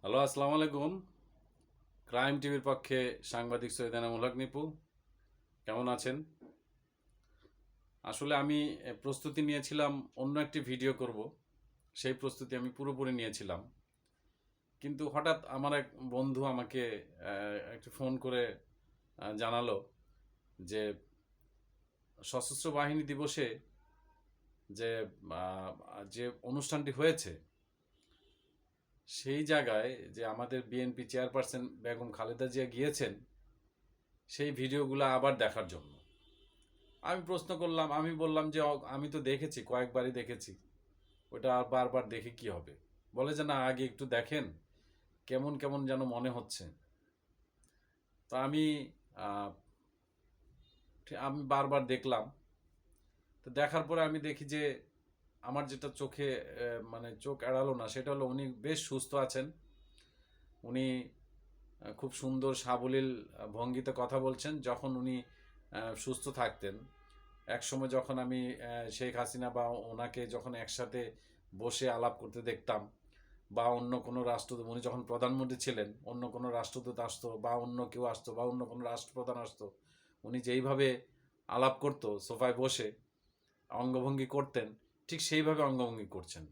Hello, আসসালামু আলাইকুম। Crime টিভির পক্ষে সাংবাদিক সৈয়দ এনামুল হক নিপু, কেমন আছেন? আসলে আমি প্রস্তুতি নিয়েছিলাম অন্য একটি ভিডিও করব। সেই প্রস্তুতি আমি পুরোপুরি নিয়েছিলাম, কিন্তু হঠাৎ আমার এক বন্ধু আমাকে একটু ফোন করে জানালো যে সশস্ত্র বাহিনী দিবসে যে আহ, যে অনুষ্ঠানটি হয়েছে সেই জায়গায় যে আমাদের বিএনপি চেয়ারপারসন বেগম খালেদা জিয়া গিয়েছেন সেই ভিডিওগুলো আবার দেখার জন্য। আমি প্রশ্ন করলাম, আমি বললাম যে আমি তো দেখেছি, কয়েকবারই দেখেছি, ওটা আর বারবার দেখে কি হবে? বলে যে না, আগে একটু দেখেন, কেমন কেমন যেন মনে হচ্ছে। তো আহ, আমি বারবার দেখলাম। তো দেখার পরে আমি দেখি যে আমার যেটা চোখে মানে চোখ এড়ালো না, সেটা হলো উনি বেশ সুস্থ আছেন। উনি খুব সুন্দর সাবলীল ভঙ্গিতে কথা বলছেন। যখন উনি সুস্থ থাকতেন, একসময় যখন আমি শেখ হাসিনা বা ওনাকে যখন একসাথে বসে আলাপ করতে দেখতাম, বা অন্য কোনো রাষ্ট্রদূত, উনি যখন প্রধানমন্ত্রী ছিলেন, অন্য কোনো রাষ্ট্রদূত আসতো বা অন্য কেউ আসতো বা অন্য কোনো রাষ্ট্রপ্রধান আসতো, উনি যেইভাবে আলাপ করতো সোফায় বসে, অঙ্গভঙ্গি করতেন, ঠিক সেইভাবে অঙ্গভঙ্গি করছেন।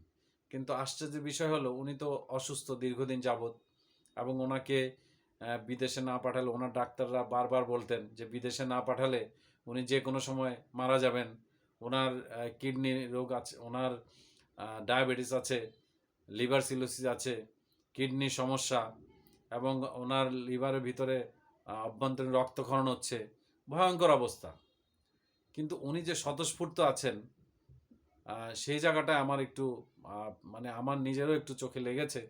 কিন্তু আশ্চর্যের বিষয় হলো উনি তো অসুস্থ দীর্ঘদিন যাবৎ, এবং ওনাকে বিদেশে না পাঠালে, ওনার ডাক্তাররা বারবার বলতেন যে বিদেশে না পাঠালে উনি যে কোনো সময় মারা যাবেন। ওনার কিডনি রোগ আছে, ওনার ডায়াবেটিস আছে, লিভার সিলোসিস আছে, কিডনির সমস্যা, এবং ওনার লিভারের ভিতরে অভ্যন্তরীণ রক্তক্ষরণ হচ্ছে, ভয়ঙ্কর অবস্থা। কিন্তু উনি যে স্বতঃস্ফূর্ত আছেন, সেই জায়গাটায় আমার একটু মানে আমার নিজেরও একটু চোখে লেগেছে।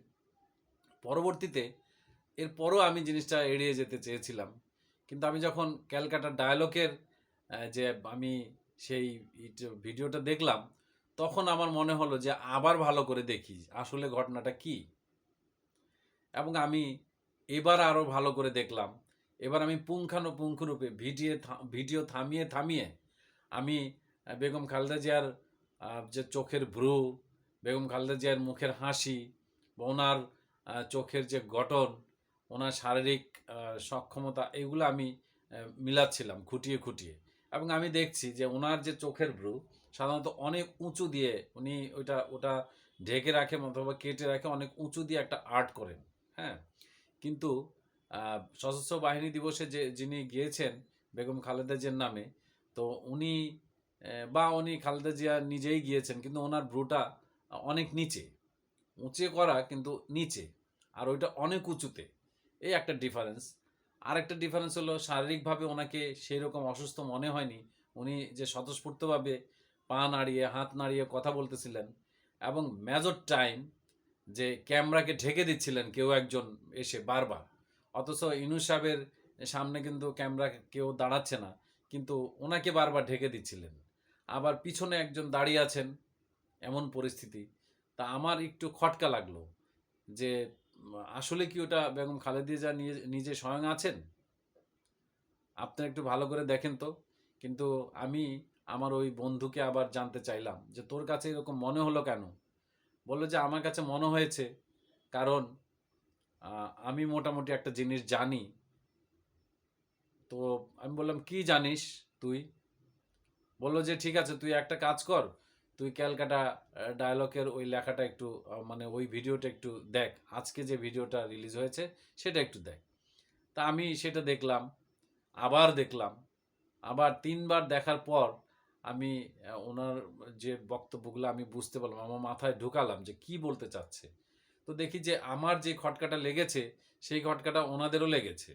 পরবর্তীতে এরপরও আমি জিনিসটা এড়িয়ে যেতে চেয়েছিলাম, কিন্তু আমি যখন ক্যালকাটা ডায়ালগের যে আমি সেই ভিডিওটা দেখলাম, তখন আমার মনে হলো যে আবার ভালো করে দেখি আসলে ঘটনাটা কি। এবং আমি এবার আরও ভালো করে দেখলাম। এবার আমি পুঙ্খানুপুঙ্খরূপে ভিডিও থামিয়ে থামিয়ে আমি বেগম খালেদা জিয়ার যে চোখের ভ্রু, বেগম খালেদা জিয়ার মুখের হাসি, বা ওনার চোখের যে গঠন, ওনার শারীরিক সক্ষমতা, এগুলো আমি মিলাচ্ছিলাম খুঁটিয়ে খুঁটিয়ে। এবং আমি দেখছি যে ওনার যে চোখের ভ্রু সাধারণত অনেক উঁচু দিয়ে উনি ওটা ওটা ঢেকে রাখেন অথবা কেটে রাখে, অনেক উঁচু দিয়ে একটা আর্ট করেন। হ্যাঁ, কিন্তু সশস্ত্র বাহিনী দিবসে যে যিনি গিয়েছেন বেগম খালেদা জিয়ার নামে, তো উনি বা উনি খালেদা জিয়া নিজেই গিয়েছেন, কিন্তু ওনার ভ্রুটা অনেক নিচে, উঁচে করা কিন্তু নিচে, আর ওইটা অনেক উঁচুতে। এই একটা ডিফারেন্স। আর একটা ডিফারেন্স হলো শারীরিকভাবে ওনাকে সেই রকম অসুস্থ মনে হয়নি। উনি যে স্বতঃস্ফূর্তভাবে পা নাড়িয়ে হাত নাড়িয়ে কথা বলতেছিলেন, এবং মেজর টাইম যে ক্যামেরাকে ঢেকে দিচ্ছিলেন কেউ একজন এসে বারবার। অথচ ইনুস সাহেবের সামনে কিন্তু ক্যামেরা কেউ দাঁড়াচ্ছে না, কিন্তু ওনাকে বারবার ঢেকে দিচ্ছিলেন। আবার পিছনে একজন দাঁড়িয়ে আছেন, এমন পরিস্থিতি। তা আমার একটু খটকা লাগলো যে আসলে কি ওটা বেগম খালেদা জিয়া নিজে স্বয়ং আছেন? আপনারা একটু ভালো করে দেখেন তো। কিন্তু আমি আমার ওই বন্ধুকে আবার জানতে চাইলাম যে তোর কাছে এরকম মনে হলো কেন? বললো যে আমার কাছে মনে হয়েছে কারণ আমি মোটামুটি একটা জিনিস জানি। তো আমি বললাম কি জানিস তুই? বললো যে ঠিক আছে, তুই একটা কাজ কর, তুই ক্যালকাটা ডায়ালগের ওই লেখাটা একটু মানে ওই ভিডিওটা একটু দেখ, আজকে যে ভিডিওটা রিলিজ হয়েছে সেটা একটু দেখ। তা আমি সেটা দেখলাম, আবার দেখলাম, আবার ৩ বার দেখার পর আমি ওনার যে বক্তব্যগুলো আমি বুঝতে পারলাম, আমার মাথায় ঢুকালাম যে কি বলতে চাচ্ছে। তো দেখি যে আমার যে খটকাটা লেগেছে সেই খটকাটা ওনাদেরও লেগেছে।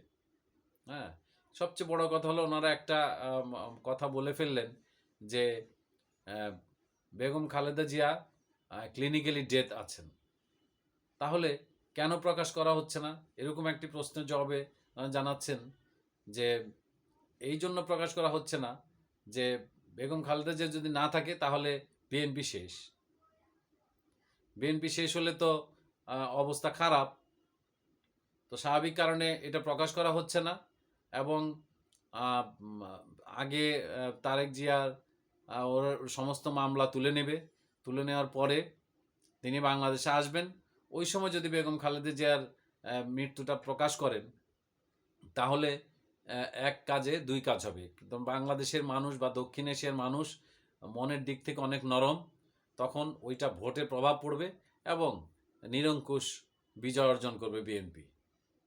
হ্যাঁ, সবচেয়ে বড় কথা হলো ওনারা একটা কথা বলে ফেললেন যে আহ, বেগম খালেদা জিয়া ক্লিনিক্যালি ডেথ আছেন। তাহলে কেন প্রকাশ করা হচ্ছে না? এরকম একটি প্রশ্নের জবাবে জানাচ্ছেন যে এই জন্য প্রকাশ করা হচ্ছে না যে বেগম খালেদা জিয়া যদি না থাকে তাহলে বিএনপি শেষ। বিএনপি শেষ হলে তো অবস্থা খারাপ। তো স্বাভাবিক কারণে এটা প্রকাশ করা হচ্ছে না। এবং আগে তারেক জিয়ার ওর সমস্ত মামলা তুলে নেবে, তুলে নেওয়ার পরে তিনি বাংলাদেশে আসবেন, ওই সময় যদি বেগম খালেদা জিয়ার মৃত্যুটা প্রকাশ করেন, তাহলে এক কাজে দুই কাজ হবে। কিন্তু বাংলাদেশের মানুষ বা দক্ষিণ এশিয়ার মানুষ মনের দিক থেকে অনেক নরম, তখন ওইটা ভোটে প্রভাব পড়বে এবং নিরঙ্কুশ বিজয় অর্জন করবে বিএনপি।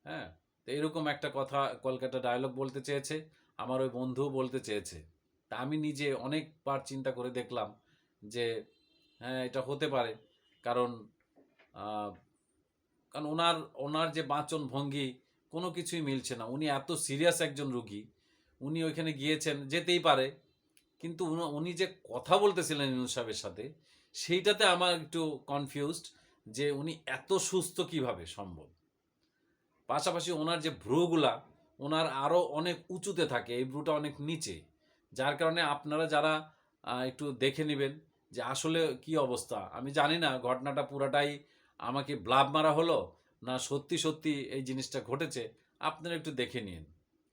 হ্যাঁ, তো এরকম একটা কথা কলকাতা ডায়লগ বলতে চেয়েছে, আমার ওই বন্ধুও বলতে চেয়েছে। তা আমি নিজে অনেকবার চিন্তা করে দেখলাম যে হ্যাঁ, এটা হতে পারে। কারণ আহ, কারণ ওনার ওনার যে বাচন ভঙ্গি কোনো কিছুই মিলছে না। উনি এত সিরিয়াস একজন রুগী, উনি ওইখানে গিয়েছেন, যেতেই পারে, কিন্তু উনি যে কথা বলতেছিলেন ইউনূস সাহেবের সাথে, সেইটাতে আমার একটু কনফিউজড যে উনি এত সুস্থ কিভাবে সম্ভব। পাশাপাশি ওনার যে ভ্রুগুলা, ওনার আরও অনেক উঁচুতে থাকে, এই ভ্রুটা অনেক নিচে, যার কারণে আপনারা যারা একটু দেখে নেবেন যে আসলে কি অবস্থা। আমি জানি না ঘটনাটা পুরাটাই আমাকে ব্লাব মারা হলো না সত্যি সত্যি এই জিনিসটা ঘটেছে, আপনারা একটু দেখে নিন।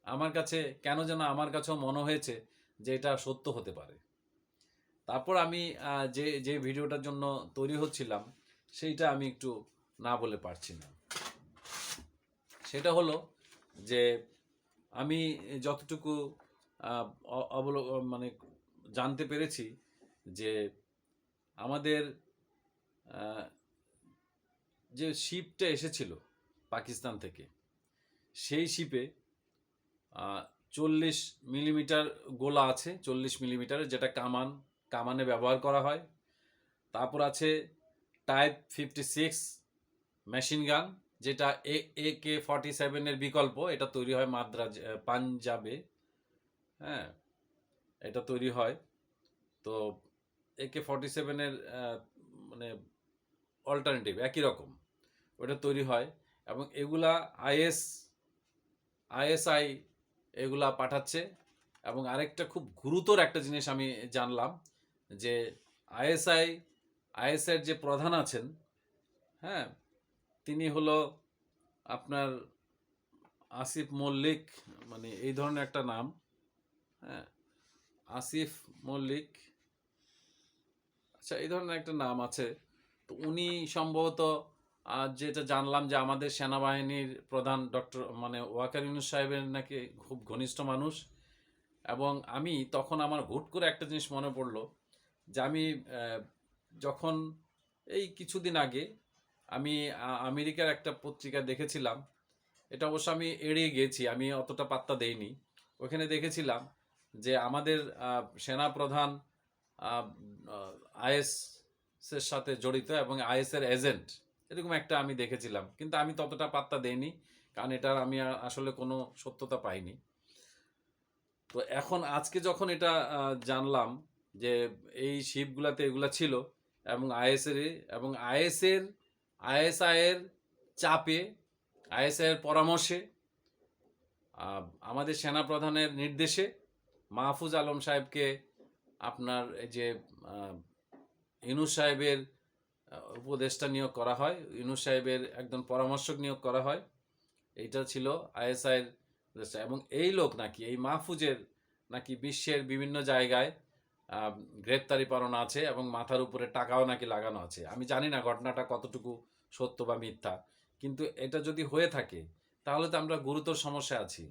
আমার কাছে কেন যেন আমার কাছেও মনে হয়েছে যে এটা সত্য হতে পারে। তারপর আমি যে যে ভিডিওটার জন্য তৈরি হচ্ছিলাম সেইটা আমি একটু না বলে পারছি না। সেটা হলো যে আমি যতটুকু মানে জানতে পেরেছি যে আমাদের যে শিপটা এসেছিল পাকিস্তান থেকে, সেই শিপে 40 মিলিমিটার গোলা আছে, 40 মিলিমিটারের, যেটা কামানে ব্যবহার করা হয়। তারপর আছে টাইপ 56 মেশিন গান, যেটা AK-47 বিকল্প। এটা তৈরি হয় পাঞ্জাবে। হ্যাঁ, এটা তৈরি হয়। তো AK-47 মানে অল্টারনেটিভ একই রকম, ওটা তৈরি হয়। এবং এগুলা ISI এগুলা পাঠাচ্ছে। এবং আরেকটা খুব গুরুতর একটা জিনিস আমি জানলাম যে ISIর যে প্রধান আছেন, হ্যাঁ, তিনি হলো আপনার আসিফ মল্লিক, মানে এই ধরনের একটা নাম। হ্যাঁ, আসিফ মল্লিক, আচ্ছা, এই ধরনের একটা নাম আছে। তো উনি সম্ভবত যেটা জানলাম যে আমাদের সেনাবাহিনীর প্রধান ডক্টর মানে ওয়াকার ইউনূস সাহেবের নাকি খুব ঘনিষ্ঠ মানুষ। এবং আমি তখন আমার হুট করে একটা জিনিস মনে পড়লো যে আমি যখন এই কিছুদিন আগে আমি আমেরিকার একটা পত্রিকা দেখেছিলাম, এটা অবশ্য আমি এড়িয়ে গিয়েছি, আমি অতটা পাত্তা দেইনি। ওখানে দেখেছিলাম যে আমাদের সেনাপ্রধান IS এর সাথে জড়িত এবং IS এর এজেন্ট, এরকম একটা আমি দেখেছিলাম, কিন্তু আমি ততটা পাত্তা দেইনি, কারণ এটার আমি আসলে কোনো সত্যতা পাইনি। তো এখন আজকে যখন এটা জানলাম যে এই শিপগুলাতে এগুলা ছিল এবং ISI এর চাপে, ISI এর পরামর্শে, আমাদের সেনাপ্রধানের নির্দেশে মাহফুজ আলম সাহেবকে আপনার এই যে ইউনূস সাহেবের উপদেষ্টা নিয়োগ করা হয়, ইউনূস সাহেবের একজন পরামর্শক নিয়োগ করা হয়। এইটা ছিল ISIর। এবং এই লোক নাকি, এই মাহফুজের নাকি বিশ্বের বিভিন্ন জায়গায় গ্রেপ্তারি পরোয়ানা আছে এবং মাথার উপরে টাকাও নাকি লাগানো আছে। আমি জানি না ঘটনাটা কতটুকু সত্য বা মিথ্যা, কিন্তু এটা যদি হয়ে থাকে তাহলে তো আমরা গুরুতর সমস্যায় আছি।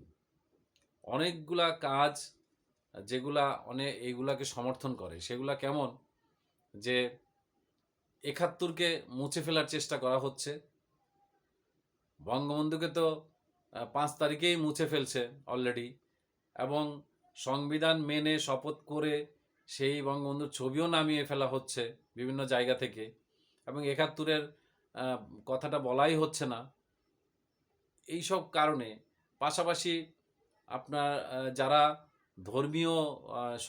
অনেকগুলা কাজ যেগুলা এইগুলাকে সমর্থন করে, সেগুলা কেমন যে 71কে মুছে ফেলার চেষ্টা করা হচ্ছে। বঙ্গবন্ধুকে তো 5 তারিখেই মুছে ফেলছে অলরেডি, এবং সংবিধান মেনে শপথ করে সেই বঙ্গবন্ধুর ছবিও নামিয়ে ফেলা হচ্ছে বিভিন্ন জায়গা থেকে, এবং 71-এর কথাটা বলাই হচ্ছে না। এইসব কারণে পাশাপাশি আপনার যারা ধর্মীয়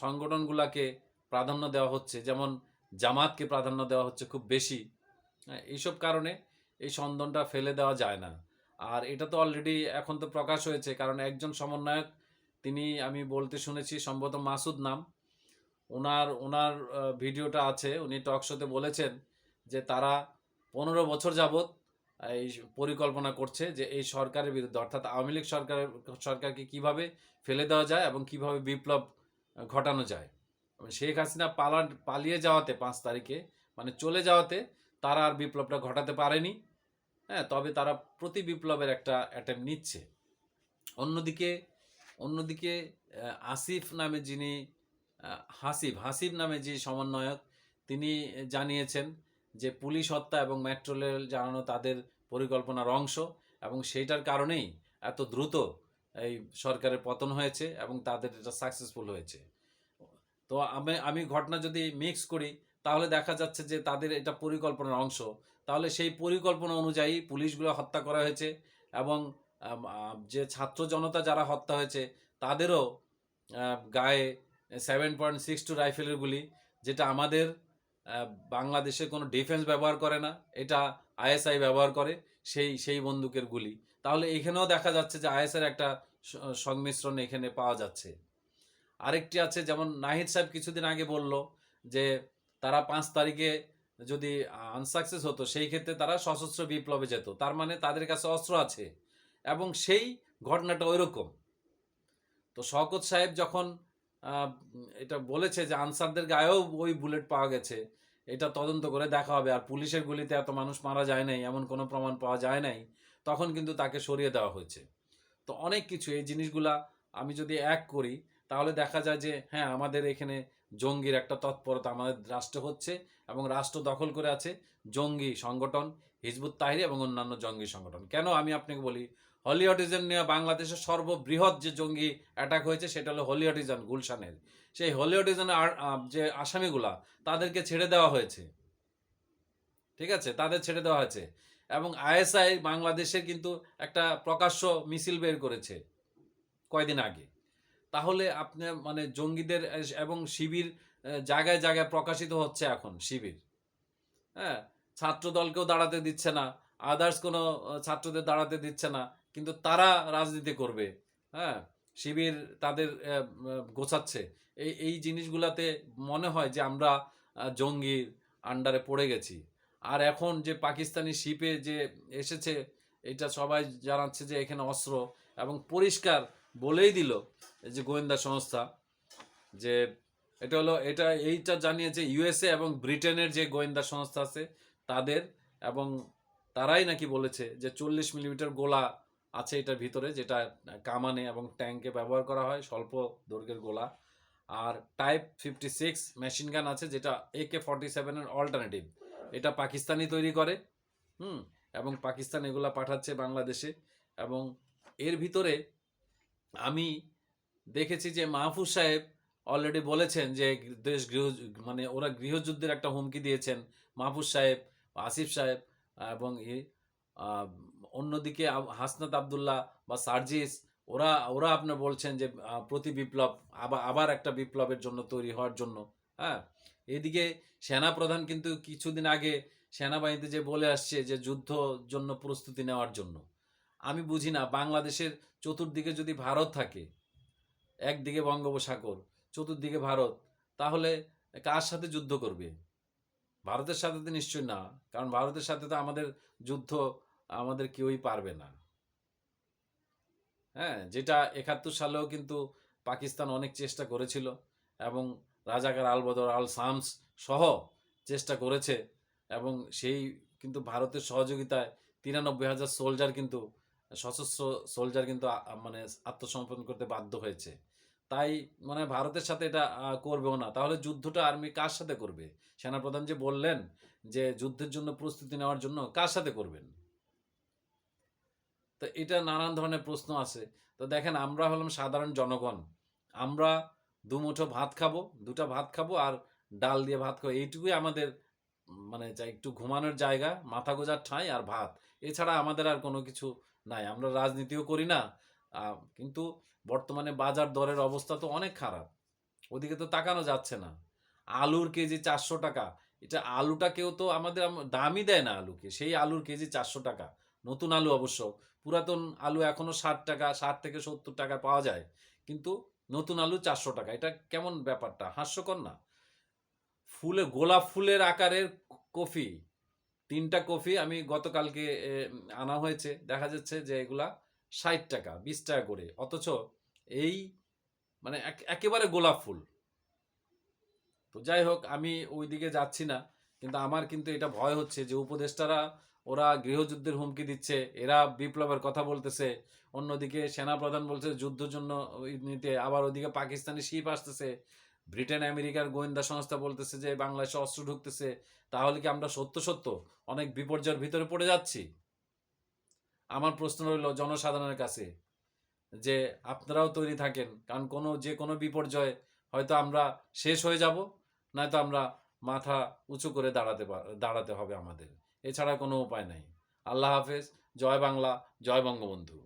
সংগঠনগুলোকে প্রাধান্য দেওয়া হচ্ছে, যেমন জামাতকে প্রাধান্য দেওয়া হচ্ছে খুব বেশি। এইসব কারণে এই সন্দনটা ফেলে দেওয়া যায় না। আর এটা তো অলরেডি এখন তো প্রকাশ হয়েছে, কারণ একজন সমন্বয়ক, তিনি আমি বলতে শুনেছি সম্ভবত মাসুদ নাম, ওনার ওনার ভিডিওটা আছে, উনি টক শোতে বলেছেন যে তারা 15 বছর যাবৎ এই পরিকল্পনা করছে যে এই সরকারের বিরুদ্ধে, অর্থাৎ আওয়ামী লীগ সরকারকে কিভাবে ফেলে দেওয়া যায় এবং কিভাবে বিপ্লব ঘটানো যায়। শেখ হাসিনা পালিয়ে যাওয়াতে 5 তারিখে, মানে চলে যাওয়াতে, তারা আর বিপ্লবটা ঘটাতে পারেনি হ্যাঁ, তবে তারা প্রতি বিপ্লবের একটা অ্যাটেম্প নিচ্ছে। অন্যদিকে অন্যদিকে আসিফ নামে যিনি হাসিব নামে যে সমন্বয়ক, তিনি জানিয়েছেন যে পুলিশ হত্যা এবং মেট্রো রেল জ্বালানো তাদের পরিকল্পনার অংশ, এবং সেইটার কারণেই এত দ্রুত এই সরকারের পতন হয়েছে এবং তাদের এটা সাকসেসফুল হয়েছে। তো আমি ঘটনা যদি মিক্স করি, তাহলে দেখা যাচ্ছে যে তাদের এটা পরিকল্পনার অংশ। তাহলে সেই পরিকল্পনা অনুযায়ী পুলিশগুলো হত্যা করা হয়েছে, এবং যে ছাত্র জনতা যারা হত্যা হয়েছে তাদেরও গায়ে 7.62 রাইফেলের গুলি, যেটা আমাদের বাংলাদেশে কোনো ডিফেন্স ব্যবহার করে না, এটা আইএসআই ব্যবহার করে, সেই বন্দুকের গুলি। তাহলে এখানেও দেখা যাচ্ছে যে আইএসআইয়ের একটা সংমিশ্রণ এখানে পাওয়া যাচ্ছে। আরেকটি আছে, যেমন নাহিদ সাহেব কিছুদিন আগে বলল যে তারা 5 তারিখে যদি আনসাকসেস হতো, সেই ক্ষেত্রে তারা সশস্ত্র বিপ্লবে যেত, তার মানে তাদের কাছে অস্ত্র আছে, এবং সেই ঘটনাটা ওই রকম। তো শওকত সাহেব যখন এটা বলেছে যে আনসারদের গায়েও ওই বুলেট পাওয়া গেছে, এটা তদন্ত করে দেখা হবে, আর পুলিশের গুলিতে এত মানুষ মারা যায় নাই, এমন কোনো প্রমাণ পাওয়া যায় নাই, তখন কিন্তু তাকে সরিয়ে দেওয়া হয়েছে। তো অনেক কিছু এই জিনিসগুলা আমি যদি এক করি, তাহলে দেখা যায় যে হ্যাঁ, আমাদের এখানে জঙ্গির একটা তৎপরতা আমাদের রাষ্ট্রে হচ্ছে, এবং রাষ্ট্র দখল করে আছে জঙ্গি সংগঠন হিজবুত তাহরির এবং অন্যান্য জঙ্গি সংগঠন। কেন আমি আপনাকে বলি, হলি অটিজম নিয়ে বাংলাদেশের সর্ববৃহৎ যে জঙ্গি অ্যাটাক হয়েছে সেটা হলো হলি অটিজম গুলশানের। সেই হলি অটিজমের যে আসামিগুলা, তাদেরকে ছেড়ে দেওয়া হয়েছে, ঠিক আছে, তাদের ছেড়ে দেওয়া হয়েছে। এবং আইএসআই বাংলাদেশের কিন্তু একটা প্রকাশ্য মিছিল বের করেছে কয়দিন আগে। তাহলে আপনি মানে জঙ্গিদের এবং শিবির জায়গায় জায়গায় প্রকাশিত হচ্ছে এখন শিবির। হ্যাঁ, ছাত্র দলকেও দাঁড়াতে দিচ্ছে না, আদার্স কোনো ছাত্রদের দাঁড়াতে দিচ্ছে না, কিন্তু তারা রাজনীতি করবে। হ্যাঁ, শিবির তাদের গোছাচ্ছে। এই জিনিসগুলাতে মনে হয় যে আমরা জঙ্গির আন্ডারে পড়ে গেছি। আর এখন যে পাকিস্তানি শিপে যে এসেছে, এটা সবাই জানাচ্ছে যে এখানে অস্ত্র, এবং পরিষ্কার বলেই দিল যে গোয়েন্দা সংস্থা, যে এইটা জানিয়েছে ইউএসএ এবং ব্রিটেনের যে গোয়েন্দা সংস্থা আছে তাদের, এবং তারাই নাকি বলেছে যে 40 মিলিমিটার গোলা আছে এটার ভিতরে, যেটা কামানে এবং ট্যাঙ্কে ব্যবহার করা হয়, স্বল্প দৈর্ঘ্যের গোলা। আর টাইপ 56 মেশিন গান আছে, যেটা AK-47 এর অল্টারনেটিভ, এটা পাকিস্তানি তৈরি করে। এবং পাকিস্তান এগুলা পাঠাচ্ছে বাংলাদেশে। এবং এর ভিতরে আমি দেখেছি যে মাহফুজ সাহেব অলরেডি বলেছেন যে দেশ মানে ওরা গৃহযুদ্ধের একটা হুমকি দিয়েছেন, মাহফুজ সাহেব, আসিফ সাহেব, এবং অন্যদিকে হাসনাত আবদুল্লাহ বা সার্জিস, ওরা ওরা আপনার বলছেন যে প্রতি বিপ্লব আবার একটা বিপ্লবের জন্য তৈরি হওয়ার জন্য। হ্যাঁ, এদিকে সেনাপ্রধান কিন্তু কিছুদিন আগে সেনাবাহিনীতে যে বলে আসছে যে যুদ্ধ জন্য প্রস্তুতি নেওয়ার জন্য। আমি বুঝি না, বাংলাদেশের চতুর্দিকে যদি ভারত থাকে, একদিকে বঙ্গোপসাগর, চতুর্দিকে ভারত, তাহলে কার সাথে যুদ্ধ করবে? ভারতের সাথে তো নিশ্চয়ই না, কারণ ভারতের সাথে তো আমাদের যুদ্ধ আমাদের কেউই পারবে না। হ্যাঁ, যেটা 71 সালেও কিন্তু পাকিস্তান অনেক চেষ্টা করেছিল, এবং রাজাকার আল বদর আল শামস সহ চেষ্টা করেছে, এবং সেই কিন্তু ভারতের সহযোগিতায় 93,000 সোলজার কিন্তু, সশস্ত্র সোলজার কিন্তু মানে আত্মসমর্পণ করতে বাধ্য হয়েছে। তাই মানে ভারতের সাথে এটা করবেও না। তাহলে যুদ্ধটা আর্মি কার সাথে করবে? সেনাপ্রধান যে বললেন যে যুদ্ধের জন্য প্রস্তুতি নেওয়ার জন্য, কার সাথে করবেন? তো এটা নানান ধরনের প্রশ্ন আছে। তো দেখেন, আমরা হলাম সাধারণ জনগণ, আমরা দুমুঠো ভাত খাবো, দুটা ভাত খাবো, আর ডাল দিয়ে ভাত খাবো, এইটুকুই আমাদের মানে যা একটু ঘুমানোর জায়গা, মাথা গোজার ঠাঁই আর ভাত। এছাড়া আমাদের আর কোনো কিছু নাই। আমরা রাজনীতিও করি না, কিন্তু বর্তমানে বাজার দরের অবস্থা তো অনেক খারাপ, ওদিকে তো তাকানো যাচ্ছে না। আলুর কেজি 400 টাকা, এটা আলুটা কেউ তো আমাদের দামই দেয় না আলুকে, সেই আলুর কেজি 400 টাকা। নতুন আলু অবশ্য, পুরাতন আলু এখনো 60 টাকা, 60 থেকে 70 টাকা পাওয়া যায়, কিন্তু নতুন আলু 400 টাকা। এটা কেমন ব্যাপারটা, হাস্যকর না? গোলাপ ফুলের আকারের কফি, 3টা কফি আমি গতকালকে আনা হয়েছে, দেখা যাচ্ছে যে এগুলা 60 টাকা, 20 টাকা করে, অথচ এই মানে একেবারে গোলাপ ফুল। তো যাই হোক, আমি ওই দিকে যাচ্ছি না, কিন্তু আমার কিন্তু এটা ভয় হচ্ছে যে উপদেষ্টারা ওরা গৃহযুদ্ধের হুমকি দিচ্ছে, এরা বিপ্লবের কথা বলতেছে, অন্যদিকে সেনাপ্রধান বলছে যুদ্ধের জন্য নিতে, আবার ওদিকে পাকিস্তানি শিপ আসতেছে, ব্রিটেন আমেরিকার গোয়েন্দা সংস্থা বলতেছে যে বাংলাদেশে অস্ত্র ঢুকতেছে। তাহলে কি আমরা সত্য সত্য অনেক বিপর্যয়ের ভিতরে পড়ে যাচ্ছি? আমার প্রশ্ন রইল জনসাধারণের কাছে যে আপনারাও তৈরি থাকেন, কারণ যে কোনো বিপর্যয়ে হয়তো আমরা শেষ হয়ে যাব, নয়তো আমরা মাথা উঁচু করে দাঁড়াতে হবে আমাদের। এছাড়া কোনো উপায় নাই। আল্লাহ হাফেজ। জয় বাংলা, জয় বঙ্গবন্ধু।